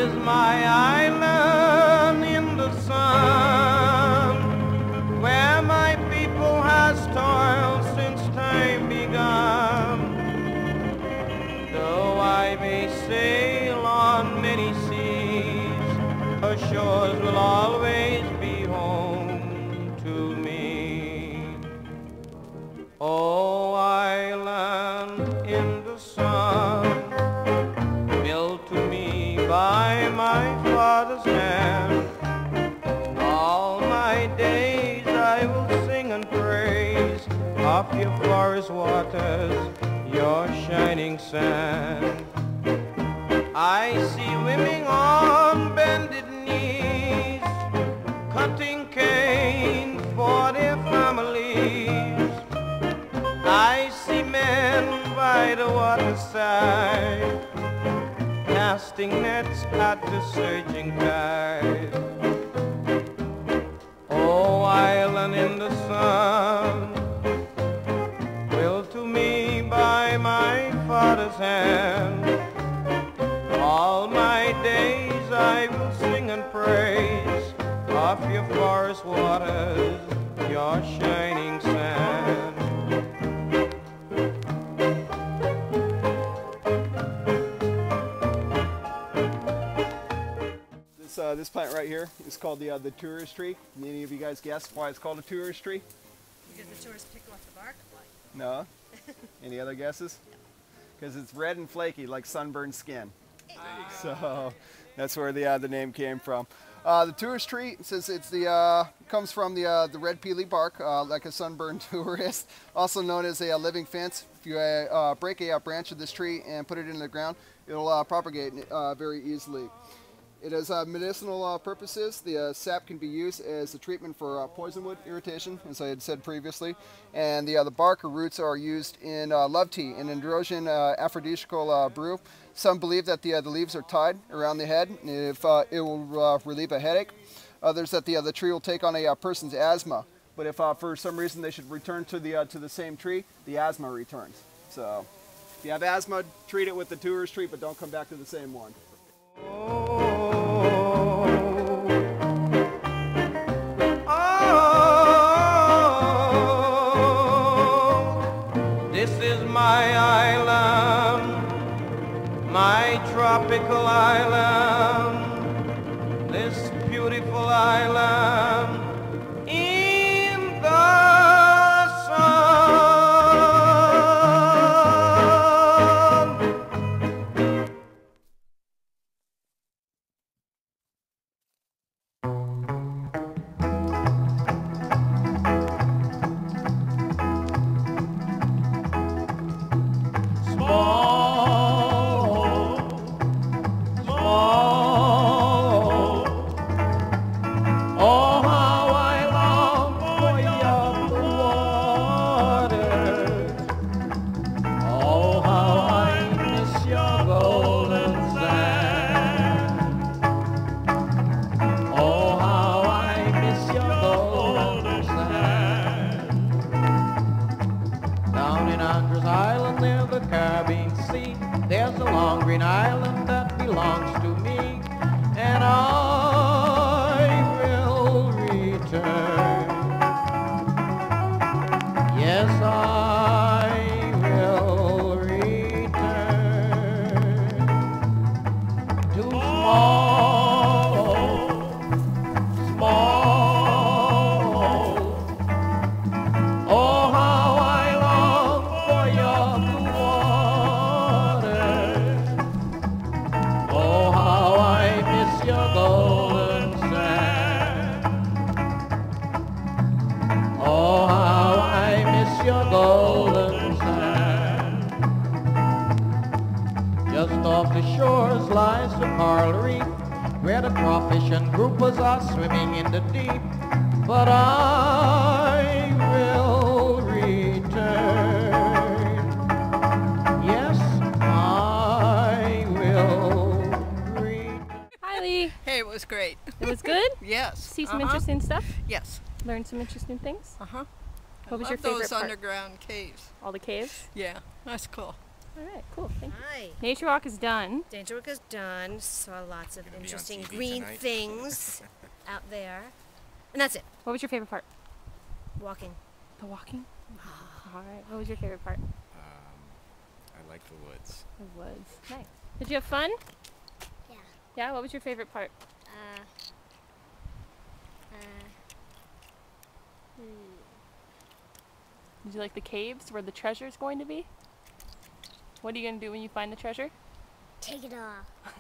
is my island in the sun, where my people has toiled since time begun. Though I may sail on many seas, her shores will always be home to me. Oh, island in the sun, built to me by my father's hand, all my days I will sing and praise of your forest waters, your shining sand. I see women on bended knees, cutting cane for their families. I see men by the waterside, casting nets at the surging tide. Oh, island in the sun, built to me by my father's hand, all my days I will sing and praise of your forest waters, your shining sand. This plant right here is called the tourist tree. Can any of you guys guess why it's called a tourist tree? Because the tourists pick off the bark? No. Any other guesses? Because it's red and flaky like sunburned skin. So that's where the name came from. The tourist tree, since it's comes from the red peely bark, like a sunburned tourist, also known as a living fence. If you break a branch of this tree and put it in the ground, it'll propagate very easily. It has medicinal purposes. The sap can be used as a treatment for poisonwood irritation, as I had said previously. And the bark or roots are used in love tea, an androgen aphrodisiacal brew. Some believe that the leaves are tied around the head if it will relieve a headache. Others that the tree will take on a person's asthma. But if for some reason they should return to the same tree, the asthma returns. So if you have asthma, treat it with the tourist tree, but don't come back to the same one. This is my island, my tropical island, this beautiful island in the sun. Andros Island near the Caribbean Sea, there's a long green island that belongs to me, and I will return. Yes, I will return to small. Oh, how I long for your blue waters. Oh, how I miss your golden sand. Oh, how I miss your golden sand. Just off the shores lies the coral reef, where the crawfish and groupers are swimming in the deep. But I will return. Yes, I will return. Hi, Lee. Hey, it was great. It was good? Yes. See some interesting stuff? Yes. Learn some interesting things? Uh-huh. What was I your love favorite those part? underground caves. All the caves? Yeah, that's cool. All right, cool. Thank you. Hi. Nature walk is done. Nature walk is done. Saw lots of Gonna be on interesting TV green tonight. things out there. And that's it. What was your favorite part? Walking. The walking? All right. What was your favorite part? I like the woods. The woods. Nice. Did you have fun? Yeah. Yeah? What was your favorite part? Did you like the caves where the treasure's going to be? What are you going to do when you find the treasure? Take it off.